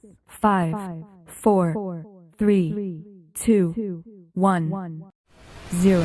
5, 4, 3, 2, 1, 0.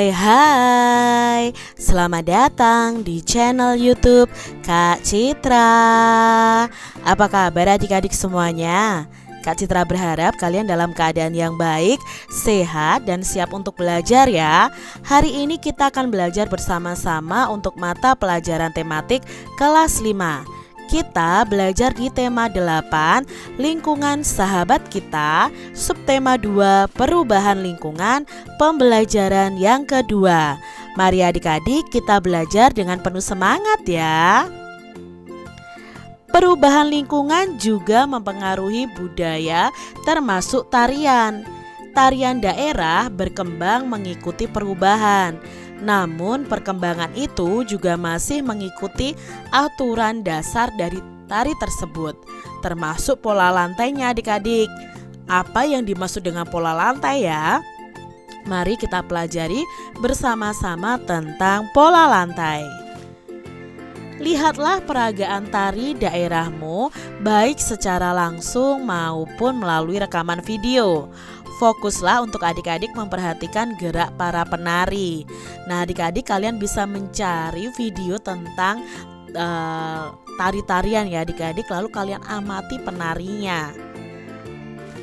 Hai, selamat datang di channel YouTube Kak Citra. Apa kabar adik-adik semuanya? Kak Citra berharap kalian dalam keadaan yang baik, sehat, dan siap untuk belajar ya. Hari ini kita akan belajar bersama-sama untuk mata pelajaran tematik kelas 5. Kita belajar di tema 8, lingkungan sahabat kita, subtema 2, perubahan lingkungan, pembelajaran yang kedua. Mari adik-adik kita belajar dengan penuh semangat ya. Perubahan lingkungan juga mempengaruhi budaya termasuk tarian. Tarian daerah berkembang mengikuti perubahan. Namun perkembangan itu juga masih mengikuti aturan dasar dari tari tersebut, termasuk pola lantainya adik-adik. Apa yang dimaksud dengan pola lantai ya? Mari kita pelajari bersama-sama tentang pola lantai. Lihatlah peragaan tari daerahmu baik secara langsung maupun melalui rekaman video. Fokuslah untuk adik-adik memperhatikan gerak para penari. Nah adik-adik kalian bisa mencari video tentang tari-tarian ya adik-adik, lalu kalian amati penarinya.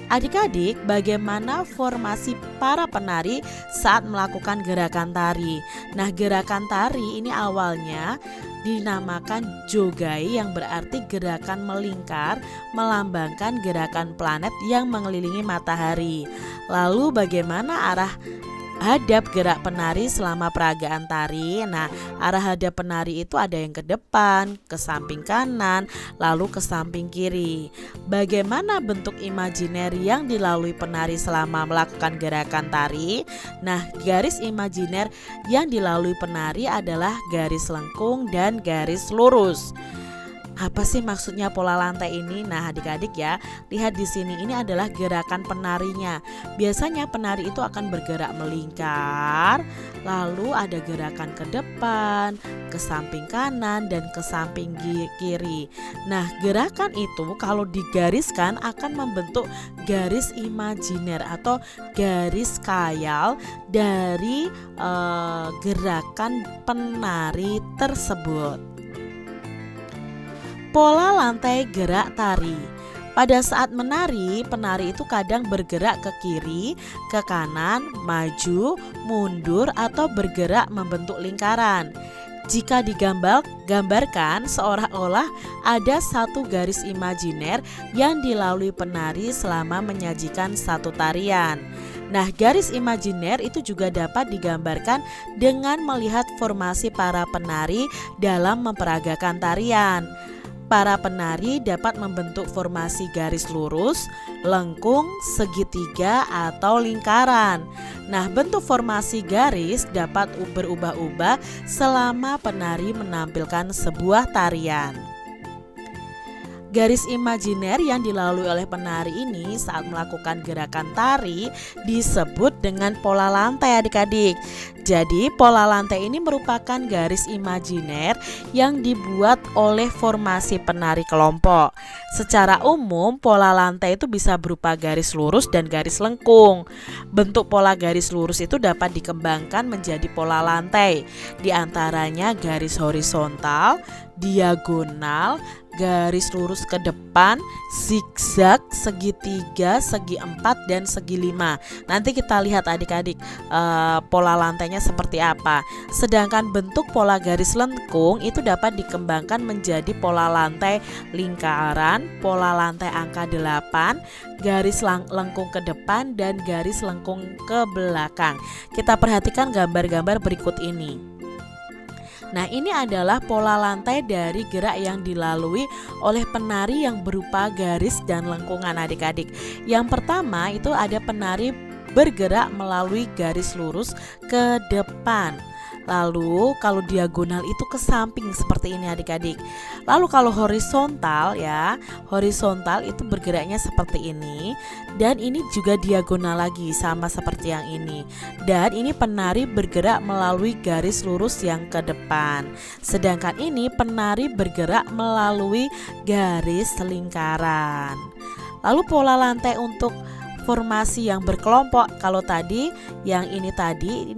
Adik-adik, bagaimana formasi para penari saat melakukan gerakan tari? Nah gerakan tari ini awalnya dinamakan jogai yang berarti gerakan melingkar, melambangkan gerakan planet yang mengelilingi matahari. Lalu bagaimana arah hadap gerak penari selama peragaan tari? Nah, arah hadap penari itu ada yang ke depan, ke samping kanan, lalu ke samping kiri. Bagaimana bentuk imajiner yang dilalui penari selama melakukan gerakan tari? Nah, garis imajiner yang dilalui penari adalah garis lengkung dan garis lurus. Apa sih maksudnya pola lantai ini? Nah, adik-adik ya, lihat di sini ini adalah gerakan penarinya. Biasanya penari itu akan bergerak melingkar, lalu ada gerakan ke depan, ke samping kanan dan ke samping kiri. Nah, gerakan itu kalau digariskan akan membentuk garis imajiner atau garis khayal dari gerakan penari tersebut. Pola lantai gerak tari. Pada saat menari, penari itu kadang bergerak ke kiri, ke kanan, maju, mundur, atau bergerak membentuk lingkaran. Jika digambarkan seolah-olah ada satu garis imajiner yang dilalui penari selama menyajikan satu tarian. Nah, garis imajiner itu juga dapat digambarkan dengan melihat formasi para penari dalam memperagakan tarian. Para penari dapat membentuk formasi garis lurus, lengkung, segitiga, atau lingkaran. Nah, bentuk formasi garis dapat berubah-ubah selama penari menampilkan sebuah tarian. Garis imajiner yang dilalui oleh penari ini saat melakukan gerakan tari disebut dengan pola lantai adik-adik. Jadi pola lantai ini merupakan garis imajiner yang dibuat oleh formasi penari kelompok. Secara umum pola lantai itu bisa berupa garis lurus dan garis lengkung. Bentuk pola garis lurus itu dapat dikembangkan menjadi pola lantai. Di antaranya garis horizontal, diagonal, garis lurus ke depan, zigzag, segitiga, segi empat, dan segi lima. Nanti kita lihat adik-adik pola lantainya seperti apa. Sedangkan bentuk pola garis lengkung itu dapat dikembangkan menjadi pola lantai lingkaran, pola lantai angka 8, garis lengkung ke depan, dan garis lengkung ke belakang. Kita perhatikan gambar-gambar berikut ini. Nah, ini adalah pola lantai dari gerak yang dilalui oleh penari yang berupa garis dan lengkungan adik-adik. Yang pertama itu ada penari bergerak melalui garis lurus ke depan. Lalu kalau diagonal itu ke samping seperti ini adik-adik. Lalu kalau horizontal ya, horizontal itu bergeraknya seperti ini. Dan ini juga diagonal lagi sama seperti yang ini. Dan ini penari bergerak melalui garis lurus yang ke depan. Sedangkan ini penari bergerak melalui garis lingkaran. Lalu pola lantai untuk formasi yang berkelompok. Kalau tadi yang ini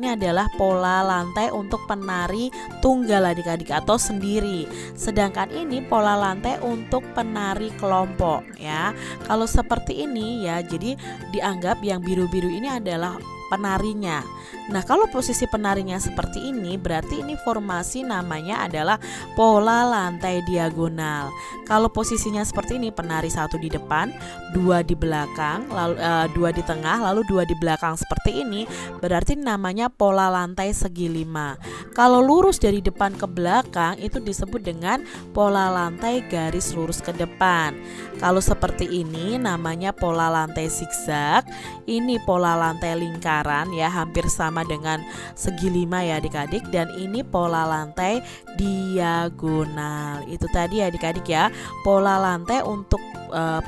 adalah pola lantai untuk penari tunggal adik-adik atau sendiri. Sedangkan ini pola lantai untuk penari kelompok ya. Kalau seperti ini ya, jadi dianggap yang biru-biru ini adalah penarinya. Nah, kalau posisi penarinya seperti ini, berarti ini formasi namanya adalah pola lantai diagonal. Kalau posisinya seperti ini, penari satu di depan, dua di belakang, lalu dua di tengah, lalu dua di belakang seperti ini, berarti namanya pola lantai segi 5. Kalau lurus dari depan ke belakang itu disebut dengan pola lantai garis lurus ke depan. Kalau seperti ini namanya pola lantai zigzag. Ini pola lantai lingkaran ya, hampir sama dengan segi 5 ya adik-adik. Dan ini pola lantai diagonal. Itu tadi adik-adik ya, pola lantai untuk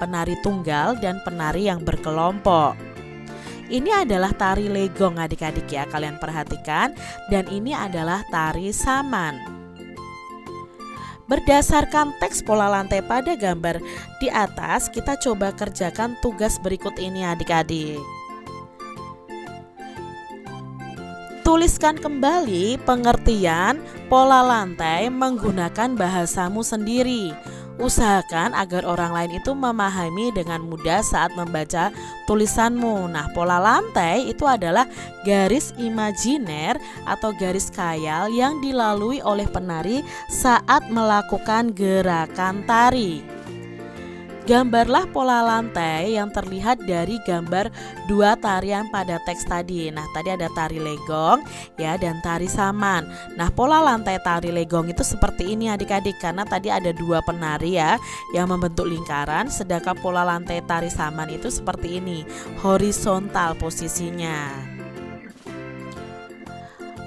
penari tunggal dan penari yang berkelompok. Ini adalah tari legong adik-adik ya, kalian perhatikan. Dan ini adalah tari saman. Berdasarkan teks pola lantai pada gambar di atas, kita coba kerjakan tugas berikut ini adik-adik. Tuliskan kembali pengertian pola lantai menggunakan bahasamu sendiri. Usahakan agar orang lain itu memahami dengan mudah saat membaca tulisanmu. Nah, pola lantai itu adalah garis imajiner atau garis khayal yang dilalui oleh penari saat melakukan gerakan tari. Gambarlah pola lantai yang terlihat dari gambar dua tarian pada teks tadi. Nah, tadi ada tari legong ya dan tari saman. Nah, pola lantai tari legong itu seperti ini adik-adik, karena tadi ada dua penari ya yang membentuk lingkaran, sedangkan pola lantai tari saman itu seperti ini, horizontal posisinya.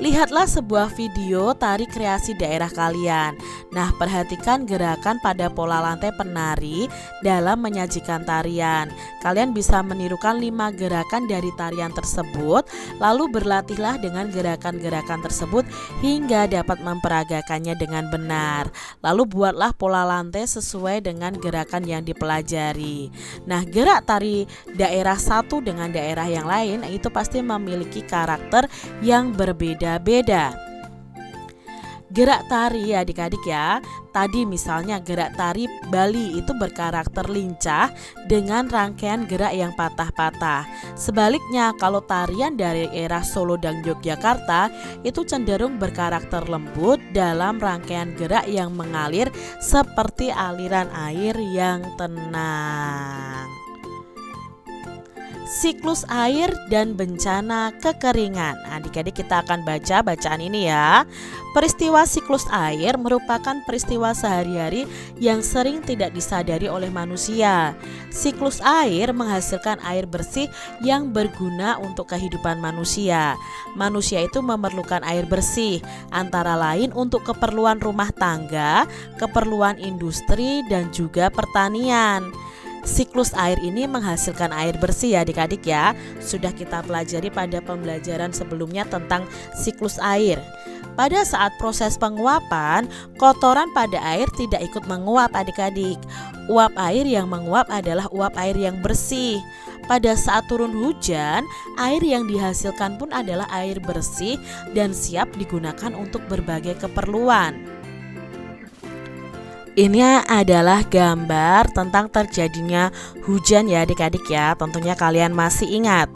Lihatlah sebuah video tari kreasi daerah kalian. Nah, perhatikan gerakan pada pola lantai penari dalam menyajikan tarian. Kalian bisa menirukan 5 gerakan dari tarian tersebut, lalu berlatihlah dengan gerakan-gerakan tersebut hingga dapat memperagakannya dengan benar. Lalu buatlah pola lantai sesuai dengan gerakan yang dipelajari. Nah, gerak tari daerah satu dengan daerah yang lain itu pasti memiliki karakter yang berbeda-beda. Gerak tari adik-adik ya, tadi misalnya gerak tari Bali itu berkarakter lincah dengan rangkaian gerak yang patah-patah. Sebaliknya kalau tarian dari era Solo dan Yogyakarta itu cenderung berkarakter lembut dalam rangkaian gerak yang mengalir seperti aliran air yang tenang. Siklus air dan bencana kekeringan. Adik-adik kita akan baca bacaan ini ya. Peristiwa siklus air merupakan peristiwa sehari-hari yang sering tidak disadari oleh manusia. Siklus air menghasilkan air bersih yang berguna untuk kehidupan manusia. Manusia itu memerlukan air bersih, antara lain untuk keperluan rumah tangga, keperluan industri, dan juga pertanian. Siklus air ini menghasilkan air bersih ya adik-adik ya. Sudah kita pelajari pada pembelajaran sebelumnya tentang siklus air. Pada saat proses penguapan, kotoran pada air tidak ikut menguap adik-adik. Uap air yang menguap adalah uap air yang bersih. Pada saat turun hujan, air yang dihasilkan pun adalah air bersih dan siap digunakan untuk berbagai keperluan. Ini adalah gambar tentang terjadinya hujan ya adik-adik ya. Tentunya kalian masih ingat.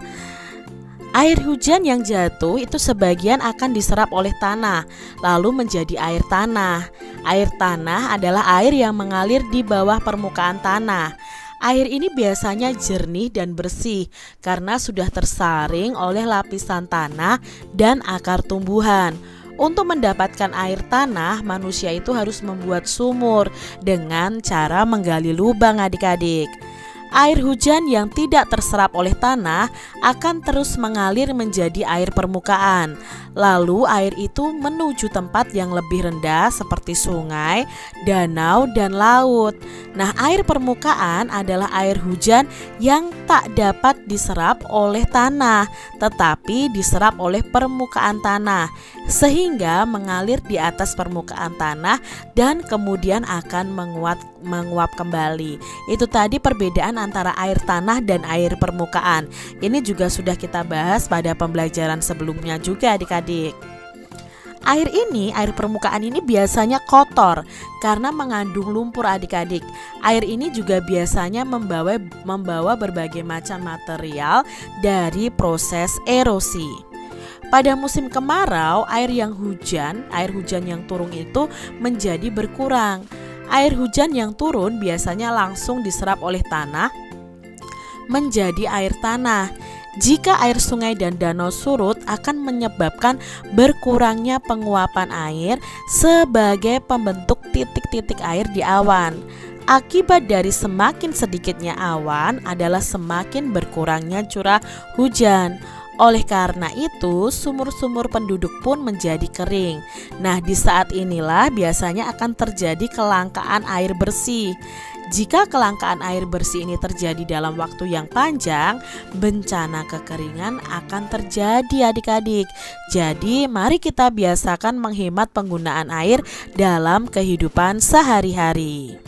Air hujan yang jatuh itu sebagian akan diserap oleh tanah, lalu menjadi air tanah. Air tanah adalah air yang mengalir di bawah permukaan tanah. Air ini biasanya jernih dan bersih karena sudah tersaring oleh lapisan tanah dan akar tumbuhan. Untuk mendapatkan air tanah, manusia itu harus membuat sumur dengan cara menggali lubang adik-adik. Air hujan yang tidak terserap oleh tanah akan terus mengalir menjadi air permukaan. Lalu air itu menuju tempat yang lebih rendah seperti sungai, danau, dan laut. Nah, air permukaan adalah air hujan yang tak dapat diserap oleh tanah, tetapi diserap oleh permukaan tanah, sehingga mengalir di atas permukaan tanah dan kemudian akan menguap kembali. Itu tadi perbedaan antara air tanah dan air permukaan. Ini juga sudah kita bahas pada pembelajaran sebelumnya juga adik-adik. Air permukaan ini biasanya kotor karena mengandung lumpur adik-adik. Air ini juga biasanya membawa berbagai macam material dari proses erosi. Pada musim kemarau, air hujan yang turun itu menjadi berkurang. Air hujan yang turun biasanya langsung diserap oleh tanah menjadi air tanah. Jika air sungai dan danau surut akan menyebabkan berkurangnya penguapan air sebagai pembentuk titik-titik air di awan. Akibat dari semakin sedikitnya awan adalah semakin berkurangnya curah hujan. Oleh karena itu, sumur-sumur penduduk pun menjadi kering. Nah, di saat inilah biasanya akan terjadi kelangkaan air bersih. Jika kelangkaan air bersih ini terjadi dalam waktu yang panjang, bencana kekeringan akan terjadi adik-adik. Jadi, mari kita biasakan menghemat penggunaan air dalam kehidupan sehari-hari.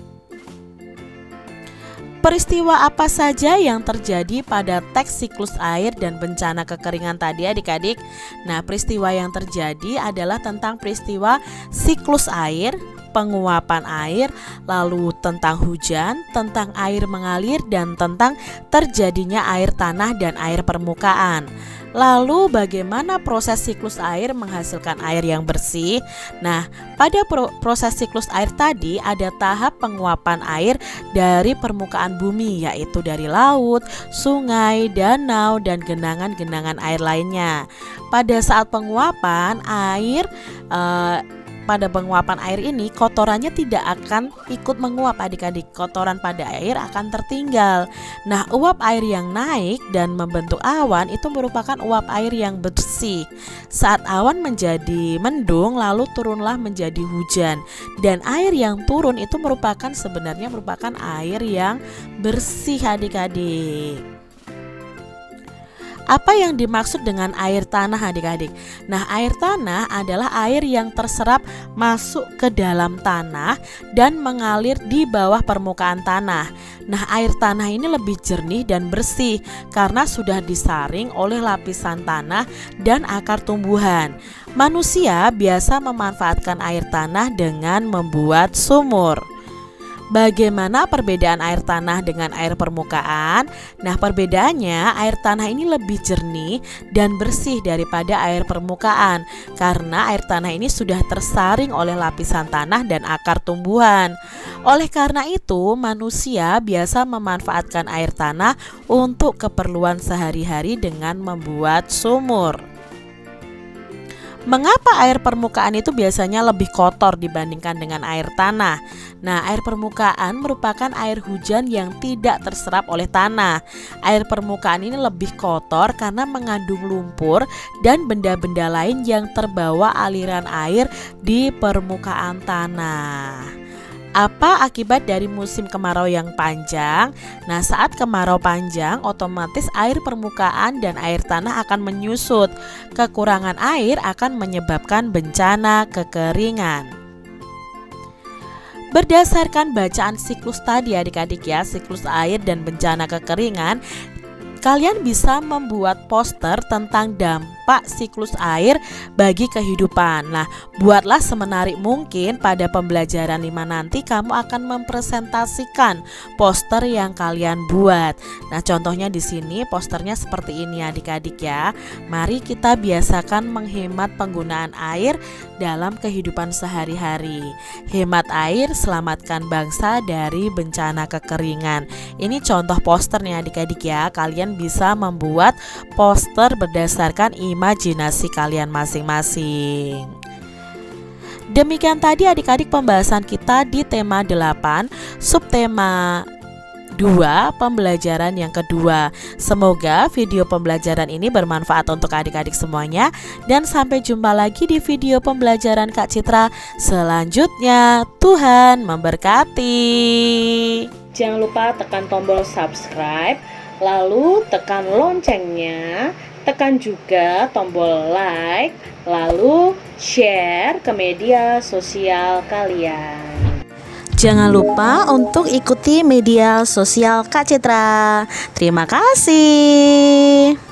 Peristiwa apa saja yang terjadi pada teks siklus air dan bencana kekeringan tadi adik-adik? Nah, peristiwa yang terjadi adalah tentang peristiwa siklus air, penguapan air, lalu tentang hujan, tentang air mengalir, dan tentang terjadinya air tanah dan air permukaan. Lalu bagaimana proses siklus air menghasilkan air yang bersih? Nah, pada proses siklus air tadi ada tahap penguapan air dari permukaan bumi, yaitu dari laut, sungai, danau, dan genangan-genangan air lainnya. Pada saat penguapan air pada penguapan air ini kotorannya tidak akan ikut menguap adik-adik. Kotoran pada air akan tertinggal. Nah, uap air yang naik dan membentuk awan itu merupakan uap air yang bersih. Saat awan menjadi mendung lalu turunlah menjadi hujan. Dan air yang turun itu sebenarnya merupakan air yang bersih adik-adik. Apa yang dimaksud dengan air tanah adik-adik? Nah, air tanah adalah air yang terserap masuk ke dalam tanah dan mengalir di bawah permukaan tanah. Nah, air tanah ini lebih jernih dan bersih karena sudah disaring oleh lapisan tanah dan akar tumbuhan. Manusia biasa memanfaatkan air tanah dengan membuat sumur. Bagaimana perbedaan air tanah dengan air permukaan? Nah, perbedaannya air tanah ini lebih jernih dan bersih daripada air permukaan karena air tanah ini sudah tersaring oleh lapisan tanah dan akar tumbuhan. Oleh karena itu, manusia biasa memanfaatkan air tanah untuk keperluan sehari-hari dengan membuat sumur. Mengapa air permukaan itu biasanya lebih kotor dibandingkan dengan air tanah? Nah, air permukaan merupakan air hujan yang tidak terserap oleh tanah. Air permukaan ini lebih kotor karena mengandung lumpur dan benda-benda lain yang terbawa aliran air di permukaan tanah. Apa akibat dari musim kemarau yang panjang? Nah, saat kemarau panjang, otomatis air permukaan dan air tanah akan menyusut. Kekurangan air akan menyebabkan bencana kekeringan. Berdasarkan bacaan siklus tadi adik-adik ya, siklus air dan bencana kekeringan, kalian bisa membuat poster tentang dampak siklus air bagi kehidupan. Nah, buatlah semenarik mungkin pada pembelajaran 5 nanti kamu akan mempresentasikan poster yang kalian buat. Nah, contohnya di sini posternya seperti ini adik-adik ya. Mari kita biasakan menghemat penggunaan air dalam kehidupan sehari-hari. Hemat air, selamatkan bangsa dari bencana kekeringan. Ini contoh posternya adik-adik ya. Kalian bisa membuat poster berdasarkan imajinasi kalian masing-masing. Demikian tadi adik-adik pembahasan kita di tema 8, subtema 2 pembelajaran yang kedua. Semoga video pembelajaran ini bermanfaat untuk adik-adik semuanya, dan sampai jumpa lagi di video pembelajaran Kak Citra selanjutnya. Tuhan memberkati. Jangan lupa tekan tombol subscribe, lalu tekan loncengnya, tekan juga tombol like, lalu share ke media sosial kalian. Jangan lupa untuk ikuti media sosial Kak Citra. Terima kasih.